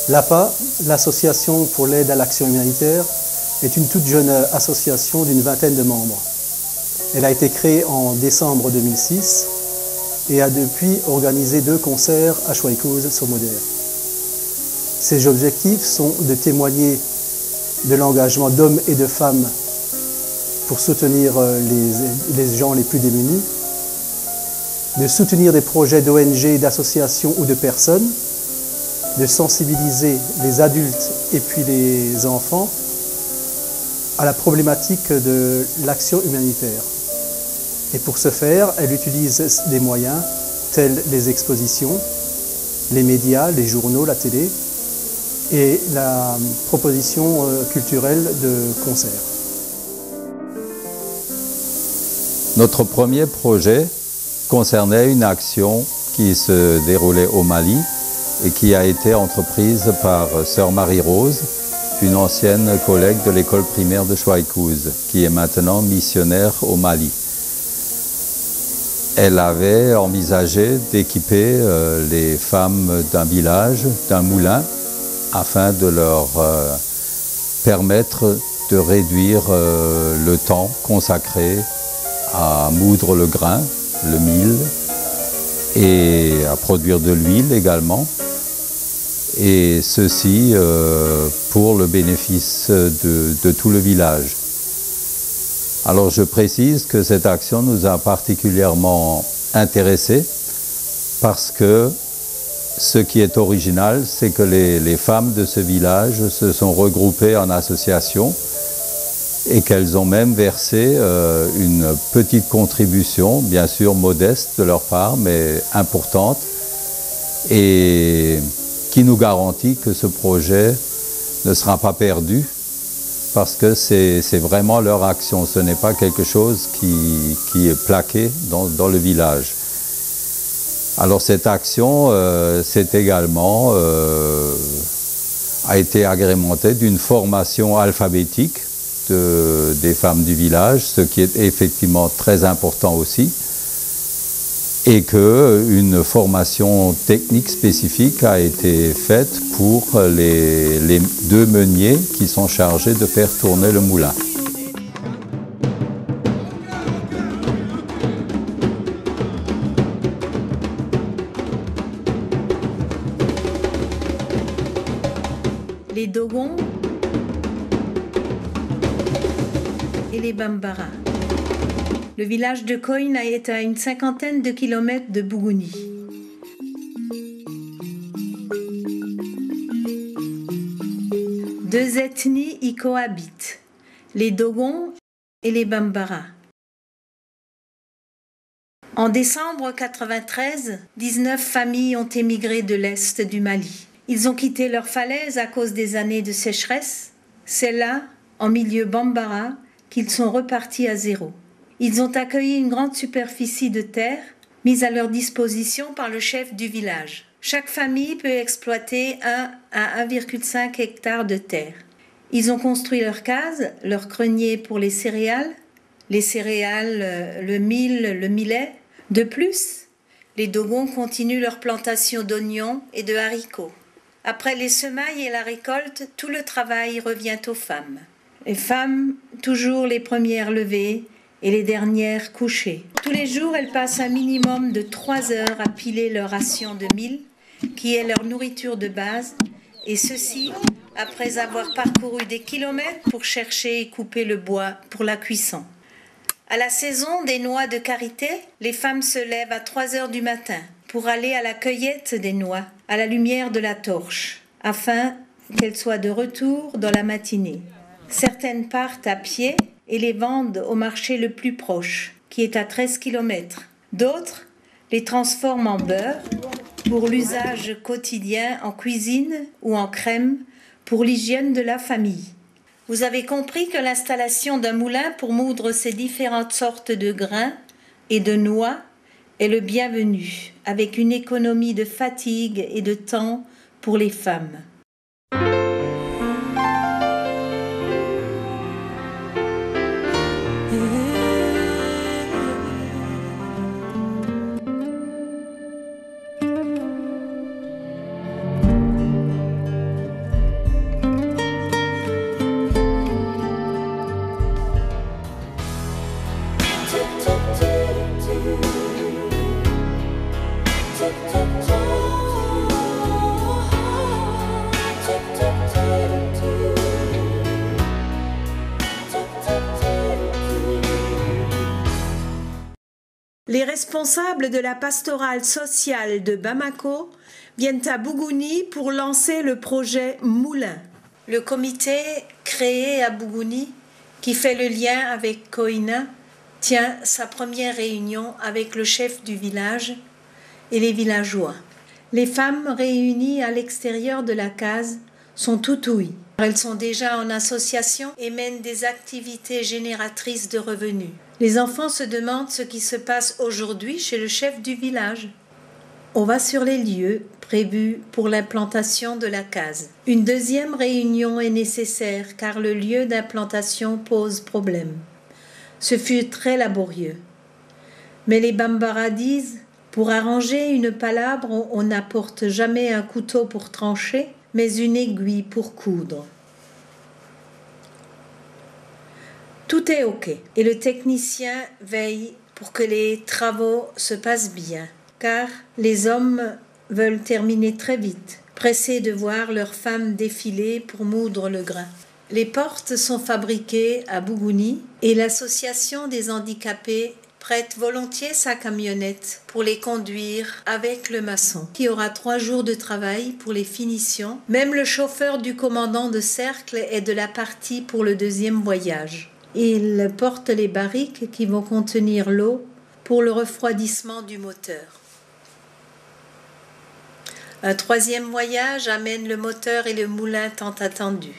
L'APA, l'Association pour l'aide à l'action humanitaire, est une toute jeune association d'une vingtaine de membres. Elle a été créée en décembre 2006 et a depuis organisé 2 concerts à Schweighouse-sur-Moder. Ses objectifs sont de témoigner de l'engagement d'hommes et de femmes pour soutenir les gens les plus démunis, de soutenir des projets d'ONG, d'associations ou de personnes, de sensibiliser les adultes et puis les enfants à la problématique de l'action humanitaire. Et pour ce faire, elle utilise des moyens tels les expositions, les médias, les journaux, la télé et la proposition culturelle de concerts. Notre premier projet concernait une action qui se déroulait au Mali et qui a été entreprise par Sœur Marie-Rose, une ancienne collègue de l'école primaire de Schweighouse, qui est maintenant missionnaire au Mali. Elle avait envisagé d'équiper les femmes d'un village, d'un moulin, afin de leur permettre de réduire le temps consacré à moudre le grain, le mil, et à produire de l'huile également. Et ceci pour le bénéfice de tout le village. Alors je précise que cette action nous a particulièrement intéressés parce que ce qui est original, c'est que les femmes de ce village se sont regroupées en association et qu'elles ont même versé une petite contribution, bien sûr modeste de leur part, mais importante, et qui nous garantit que ce projet ne sera pas perdu parce que c'est vraiment leur action, ce n'est pas quelque chose qui est plaqué dans le village. Alors cette action également a été agrémentée d'une formation alphabétique des femmes du village, ce qui est effectivement très important aussi, et qu'une formation technique spécifique a été faite pour les 2 meuniers qui sont chargés de faire tourner le moulin. Les Dogons et les Bambara. Le village de Coyne est à une 50aine de kilomètres de Bougouni. Deux ethnies y cohabitent, les Dogons et les Bambara. En décembre 1993, 19 familles ont émigré de l'est du Mali. Ils ont quitté leurs falaises à cause des années de sécheresse. C'est là, en milieu Bambara, qu'ils sont repartis à zéro. Ils ont accueilli une grande superficie de terre mise à leur disposition par le chef du village. Chaque famille peut exploiter 1 à 1,5 hectares de terre. Ils ont construit leurs cases, leurs greniers pour les céréales, le mil, le millet. De plus, les Dogons continuent leur plantation d'oignons et de haricots. Après les semailles et la récolte, tout le travail revient aux femmes. Les femmes, toujours les premières levées, et les dernières couchées. Tous les jours, elles passent un minimum de 3 heures à piler leur ration de mil, qui est leur nourriture de base, et ceci après avoir parcouru des kilomètres pour chercher et couper le bois pour la cuisson. À la saison des noix de karité, les femmes se lèvent à 3 heures du matin pour aller à la cueillette des noix, à la lumière de la torche, afin qu'elles soient de retour dans la matinée. Certaines partent à pied et les vendent au marché le plus proche, qui est à 13 km. D'autres les transforment en beurre pour l'usage quotidien en cuisine ou en crème pour l'hygiène de la famille. Vous avez compris que l'installation d'un moulin pour moudre ces différentes sortes de grains et de noix est le bienvenu, avec une économie de fatigue et de temps pour les femmes. Les responsables de la pastorale sociale de Bamako viennent à Bougouni pour lancer le projet Moulin. Le comité créé à Bougouni, qui fait le lien avec Koina, tient sa première réunion avec le chef du village et les villageois. Les femmes réunies à l'extérieur de la case sont toutes ouïes. Elles sont déjà en association et mènent des activités génératrices de revenus. Les enfants se demandent ce qui se passe aujourd'hui chez le chef du village. On va sur les lieux prévus pour l'implantation de la case. Une deuxième réunion est nécessaire car le lieu d'implantation pose problème. Ce fut très laborieux. Mais les Bambara disent, pour arranger une palabre, on n'apporte jamais un couteau pour trancher, mais une aiguille pour coudre. Tout est OK et le technicien veille pour que les travaux se passent bien, car les hommes veulent terminer très vite, pressés de voir leurs femmes défiler pour moudre le grain. Les portes sont fabriquées à Bougouni et l'association des handicapés prête volontiers sa camionnette pour les conduire avec le maçon, qui aura 3 jours de travail pour les finitions. Même le chauffeur du commandant de cercle est de la partie pour le deuxième voyage. Il porte les barriques qui vont contenir l'eau pour le refroidissement du moteur. Un 3e voyage amène le moteur et le moulin tant attendu.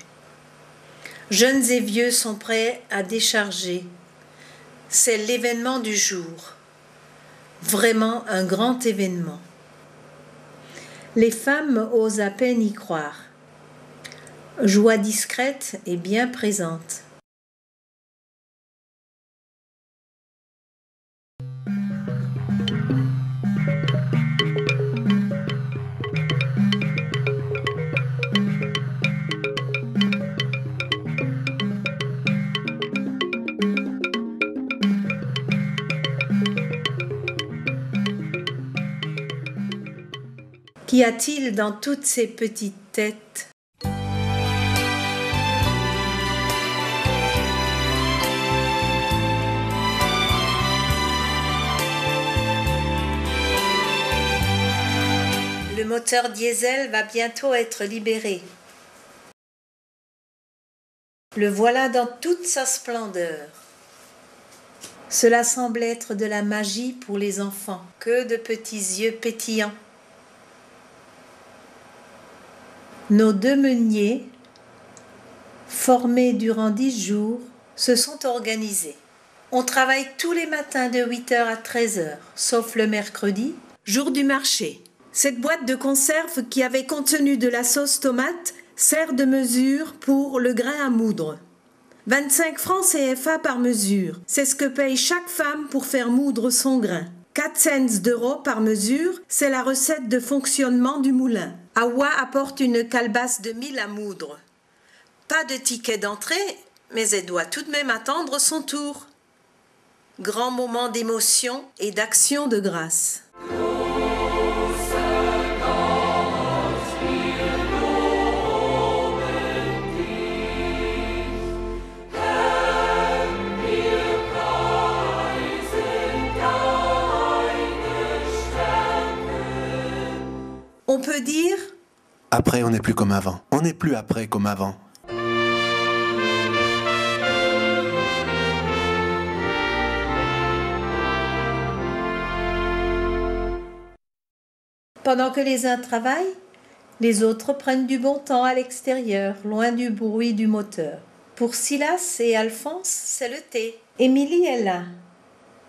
Jeunes et vieux sont prêts à décharger. C'est l'événement du jour. Vraiment un grand événement. Les femmes osent à peine y croire. Joie discrète et bien présente. Qu'y a-t-il dans toutes ces petites têtes ? Le moteur diesel va bientôt être libéré. Le voilà dans toute sa splendeur. Cela semble être de la magie pour les enfants. Que de petits yeux pétillants. Nos 2 meuniers, formés durant 10 jours, se sont organisés. On travaille tous les matins de 8h à 13h, sauf le mercredi, jour du marché. Cette boîte de conserve qui avait contenu de la sauce tomate sert de mesure pour le grain à moudre. 25 francs CFA par mesure, c'est ce que paye chaque femme pour faire moudre son grain. 4 cents d'euros par mesure, c'est la recette de fonctionnement du moulin. Awa apporte une calebasse de mil à moudre. Pas de ticket d'entrée, mais elle doit tout de même attendre son tour. Grand moment d'émotion et d'action de grâce. On peut dire « Après, on n'est plus comme avant. On n'est plus après comme avant. » Pendant que les uns travaillent, les autres prennent du bon temps à l'extérieur, loin du bruit du moteur. Pour Silas et Alphonse, c'est le thé. Émilie est là,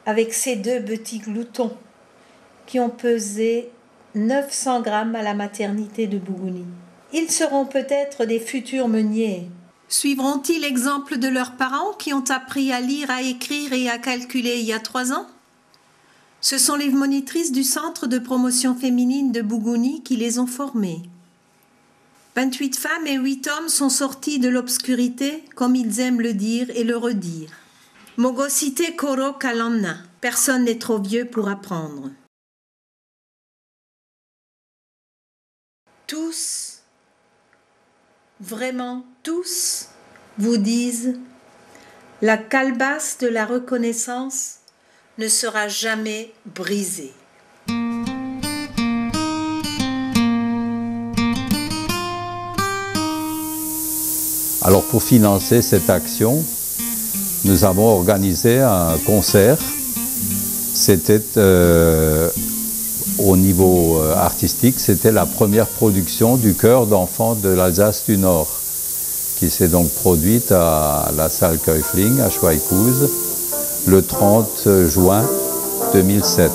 avec ses 2 petits gloutons. qui ont pesé 900 grammes à la maternité de Bougouni. Ils seront peut-être des futurs meuniers. Suivront-ils l'exemple de leurs parents qui ont appris à lire, à écrire et à calculer il y a 3 ans? Ce sont les monitrices du Centre de promotion féminine de Bougouni qui les ont formées. 28 femmes et 8 hommes sont sortis de l'obscurité, comme ils aiment le dire et le redire. Mogosité Koro Kalanna, personne n'est trop vieux pour apprendre. Tous, vraiment tous, vous disent, la calebasse de la reconnaissance ne sera jamais brisée. Alors pour financer cette action, nous avons organisé un concert. C'était au niveau artistique, c'était la première production du chœur d'enfants de l'Alsace du Nord, qui s'est donc produite à la salle Keufling à Schweighouse le 30 juin 2007.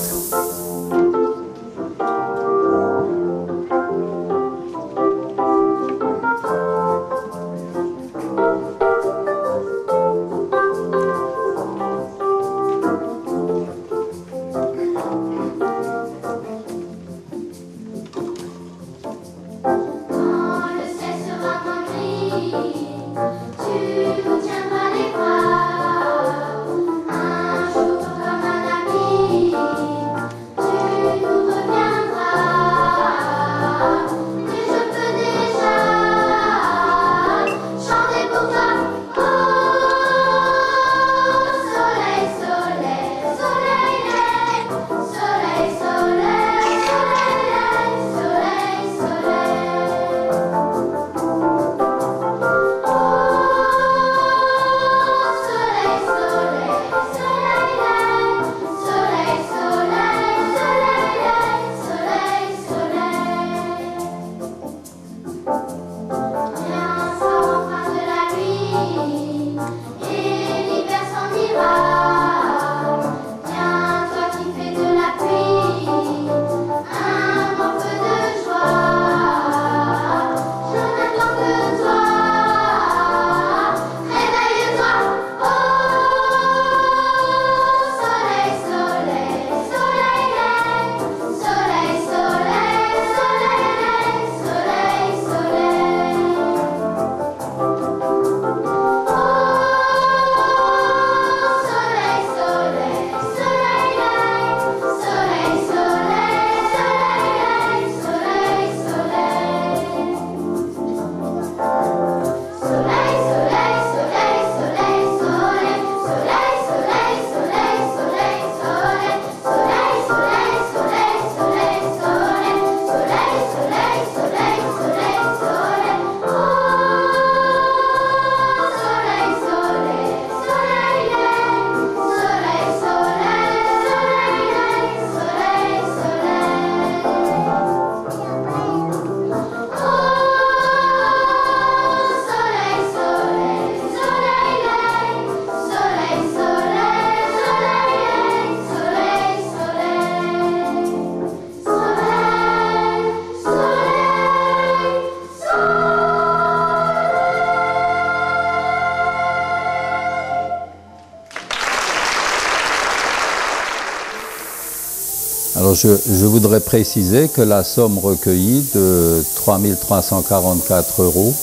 Alors je voudrais préciser que la somme recueillie de 3 344 €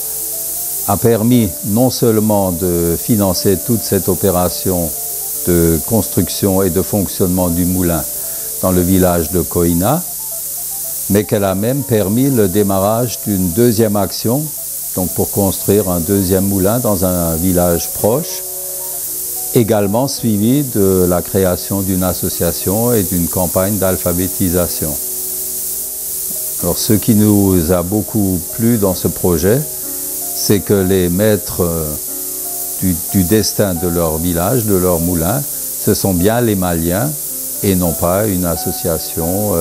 a permis non seulement de financer toute cette opération de construction et de fonctionnement du moulin dans le village de Koina, mais qu'elle a même permis le démarrage d'une deuxième action, donc pour construire un deuxième moulin dans un village proche, également suivi de la création d'une association et d'une campagne d'alphabétisation. Alors ce qui nous a beaucoup plu dans ce projet, c'est que les maîtres du destin de leur village, de leur moulin, ce sont bien les Maliens et non pas une association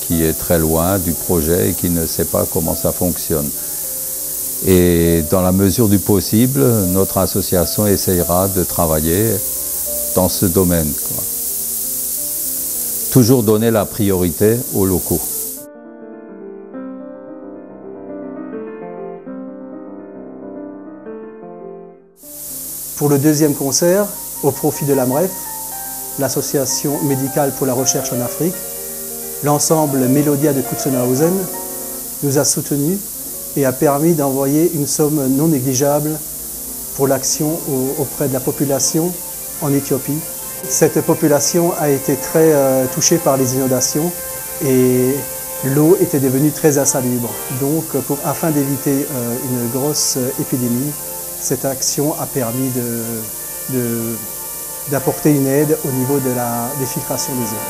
qui est très loin du projet et qui ne sait pas comment ça fonctionne. Et dans la mesure du possible, notre association essayera de travailler dans ce domaine, quoi. toujours donner la priorité aux locaux. Pour le deuxième concert, au profit de l'AMREF, l'Association médicale pour la recherche en Afrique, l'ensemble Mélodia de Kutzenhausen nous a soutenus et a permis d'envoyer une somme non négligeable pour l'action auprès de la population en Éthiopie. Cette population a été très touchée par les inondations et l'eau était devenue très insalubre. Donc, afin d'éviter une grosse épidémie, cette action a permis d'apporter une aide au niveau de des filtrations des eaux.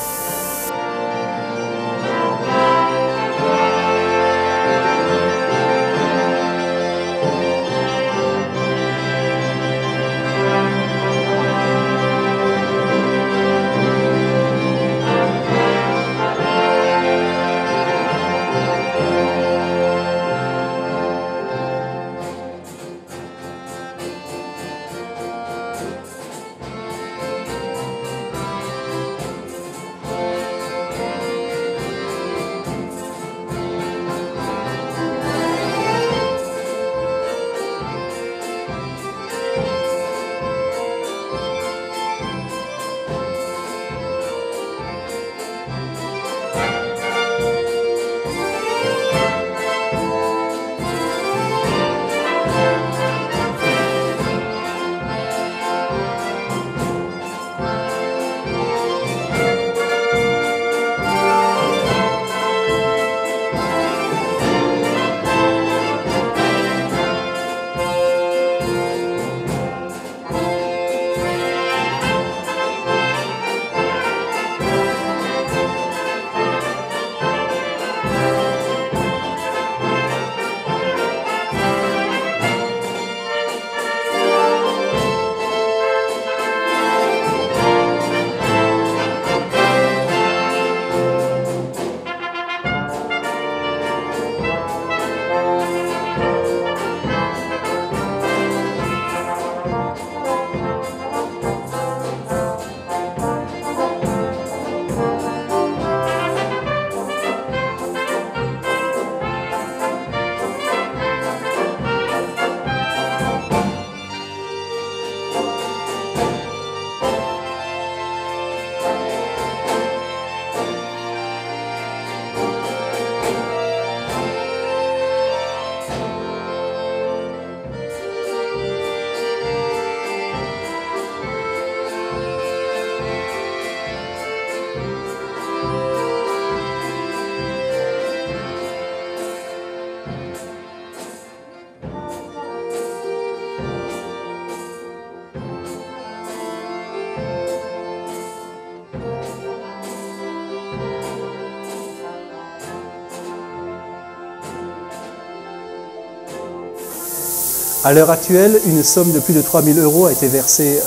À l'heure actuelle, une somme de plus de 3 000 € a été versée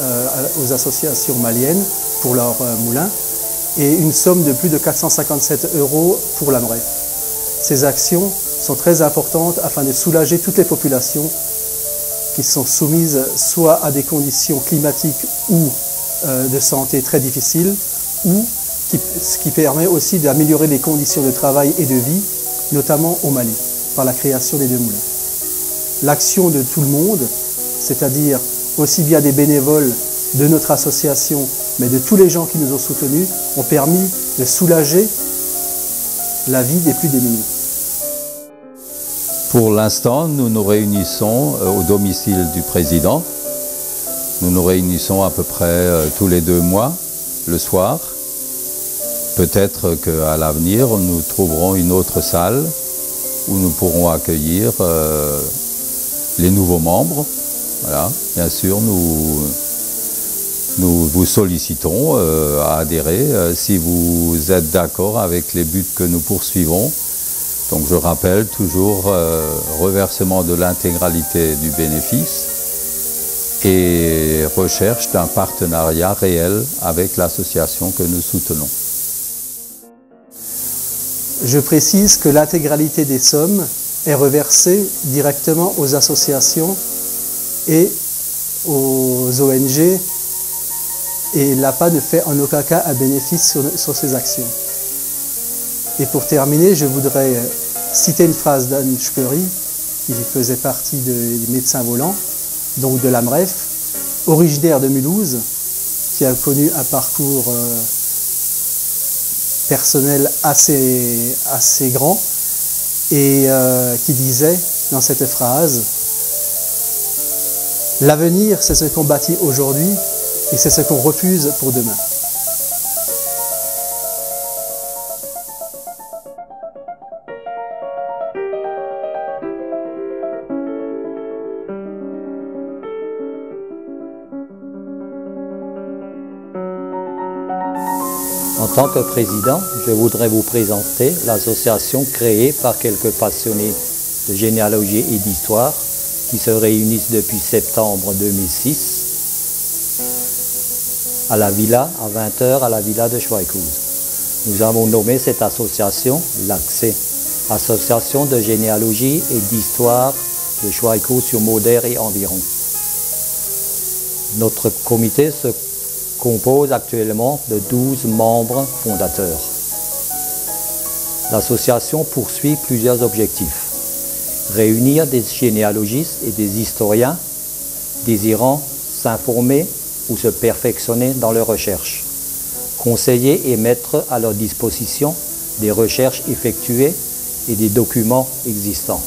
aux associations maliennes pour leurs moulins et une somme de plus de 457 € pour l'AMREF. Ces actions sont très importantes afin de soulager toutes les populations qui sont soumises soit à des conditions climatiques ou de santé très difficiles, ou ce qui permet aussi d'améliorer les conditions de travail et de vie, notamment au Mali, par la création des 2 moulins. L'action de tout le monde, c'est-à-dire aussi bien des bénévoles de notre association, mais de tous les gens qui nous ont soutenus, ont permis de soulager la vie des plus démunis. Pour l'instant, nous nous réunissons au domicile du président. Nous nous réunissons à peu près tous les 2 mois, le soir. Peut-être qu'à l'avenir, nous trouverons une autre salle où nous pourrons accueillir les nouveaux membres. Voilà. Bien sûr, nous vous sollicitons à adhérer si vous êtes d'accord avec les buts que nous poursuivons. Donc je rappelle toujours reversement de l'intégralité du bénéfice et recherche d'un partenariat réel avec l'association que nous soutenons. Je précise que l'intégralité des sommes est reversée directement aux associations et aux ONG et l'APA ne fait en aucun cas un bénéfice sur ses actions. Et pour terminer, je voudrais citer une phrase d'Anne Speury, qui faisait partie des médecins volants, donc de l'AMREF, originaire de Mulhouse, qui a connu un parcours personnel assez grand, et qui disait dans cette phrase: « L'avenir, c'est ce qu'on bâtit aujourd'hui et c'est ce qu'on refuse pour demain. » En tant que président, je voudrais vous présenter l'association créée par quelques passionnés de généalogie et d'histoire qui se réunissent depuis septembre 2006 à la villa, à 20h, à la villa de Schweighouse. Nous avons nommé cette association l'AXE, Association de généalogie et d'histoire de Schweighouse sur Moder et environ. Notre comité se compose actuellement de 12 membres fondateurs. L'association poursuit plusieurs objectifs. Réunir des généalogistes et des historiens désirant s'informer ou se perfectionner dans leurs recherches. Conseiller et mettre à leur disposition des recherches effectuées et des documents existants.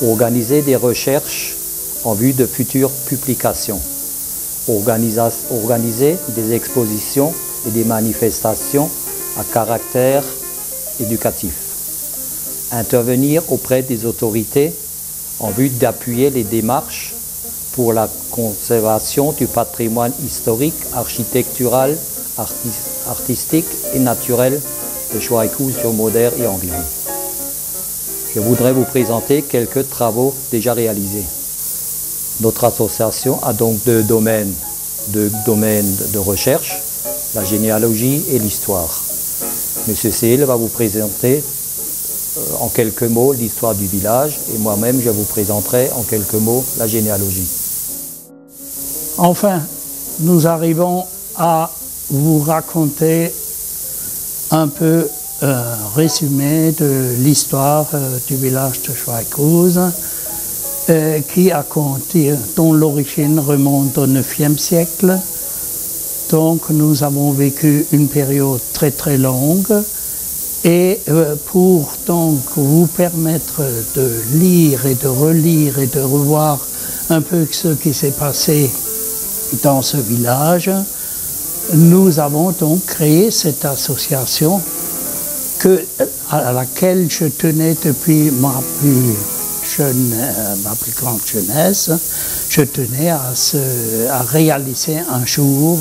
Organiser des recherches en vue de futures publications. Organiser des expositions et des manifestations à caractère éducatif. Intervenir auprès des autorités en vue d'appuyer les démarches pour la conservation du patrimoine historique, architectural, artistique et naturel de Schweighouse sur Moder et environ. Je voudrais vous présenter quelques travaux déjà réalisés. Notre association a donc deux domaines de recherche, la généalogie et l'histoire. Monsieur Cél va vous présenter en quelques mots l'histoire du village et moi-même je vous présenterai en quelques mots la généalogie. Enfin, nous arrivons à vous raconter un peu résumé de l'histoire du village de Schweighouse, dont l'origine remonte au IXe siècle. Donc nous avons vécu une période très très longue et pour donc vous permettre de lire et de relire et de revoir un peu ce qui s'est passé dans ce village, nous avons donc créé cette association à laquelle je tenais depuis ma plus grande jeunesse. Je tenais à réaliser un jour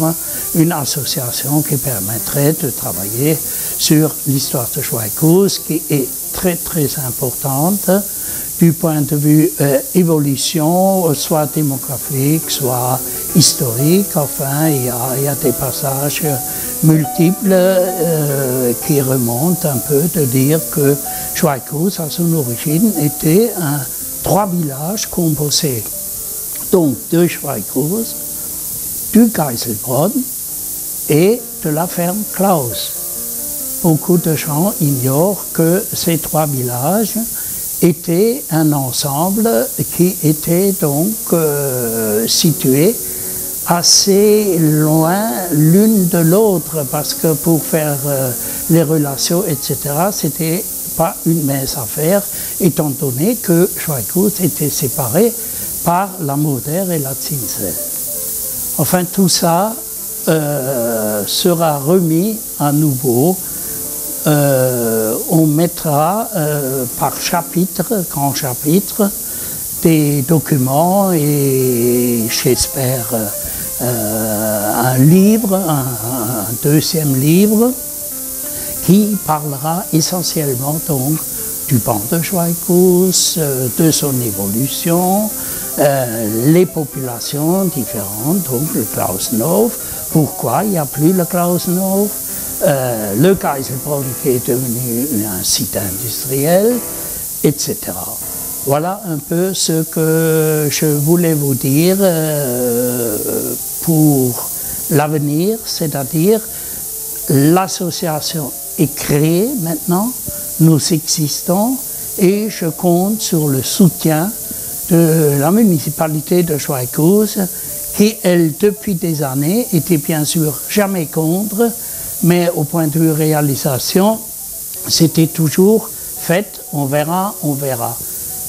une association qui permettrait de travailler sur l'histoire de Schweighouse, qui est très très importante du point de vue évolution, soit démographique, soit historique. Enfin, il y a des passages multiples qui remontent un peu de dire que Schweighouse, à son origine, était trois villages composés donc de Schweighouse, du Geiselbronn et de la ferme Klaus. Beaucoup de gens ignorent que ces trois villages étaient un ensemble qui était donc situé assez loin l'une de l'autre, parce que pour faire les relations, etc., c'était pas une mince affaire, étant donné que Schweighouse était séparé par la Moder et la Zinsel. Enfin, tout ça sera remis à nouveau. On mettra par chapitre, grand chapitre, des documents et j'espère un livre, un deuxième livre qui parlera essentiellement donc du banc de Schweighouse, de son évolution, les populations différentes, donc le Klausnhof, pourquoi il n'y a plus le Klausnhof, le Geiselbronn qui est devenu un site industriel, etc. Voilà un peu ce que je voulais vous dire pour l'avenir, c'est-à-dire l'association est créée maintenant, nous existons et je compte sur le soutien de la municipalité de Schweighouse qui, elle, depuis des années, était bien sûr jamais contre, mais au point de vue réalisation, c'était toujours fait, on verra, on verra.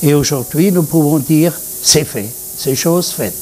Et aujourd'hui, nous pouvons dire, c'est fait, c'est chose faite.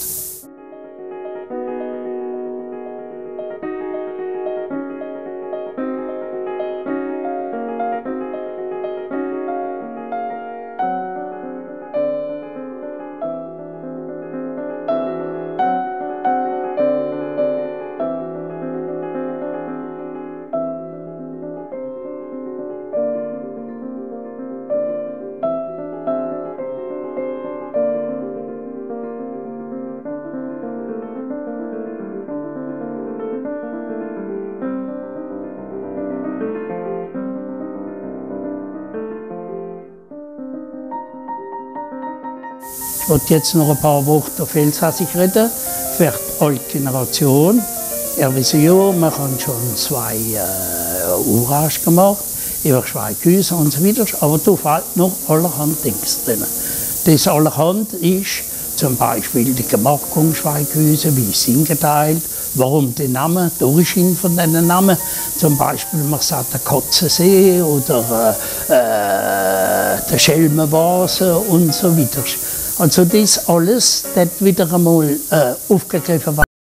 Ich wollte jetzt noch ein paar Worte auf Elsassisch reden, für die alte Generation. Ihr wisst ja, wir haben schon 2 Ouvrages gemacht, über Schweighouse und so weiter, aber da fehlt noch allerhand Dings drin. Das allerhand ist zum Beispiel die Gemarkung Schweighouse, wie ist es eingeteilt, warum der Name, der Origin von diesen Namen, zum Beispiel man sagt der Kotzensee oder der Schelmenvase und so weiter. Also das alles, das wieder einmal aufgegriffen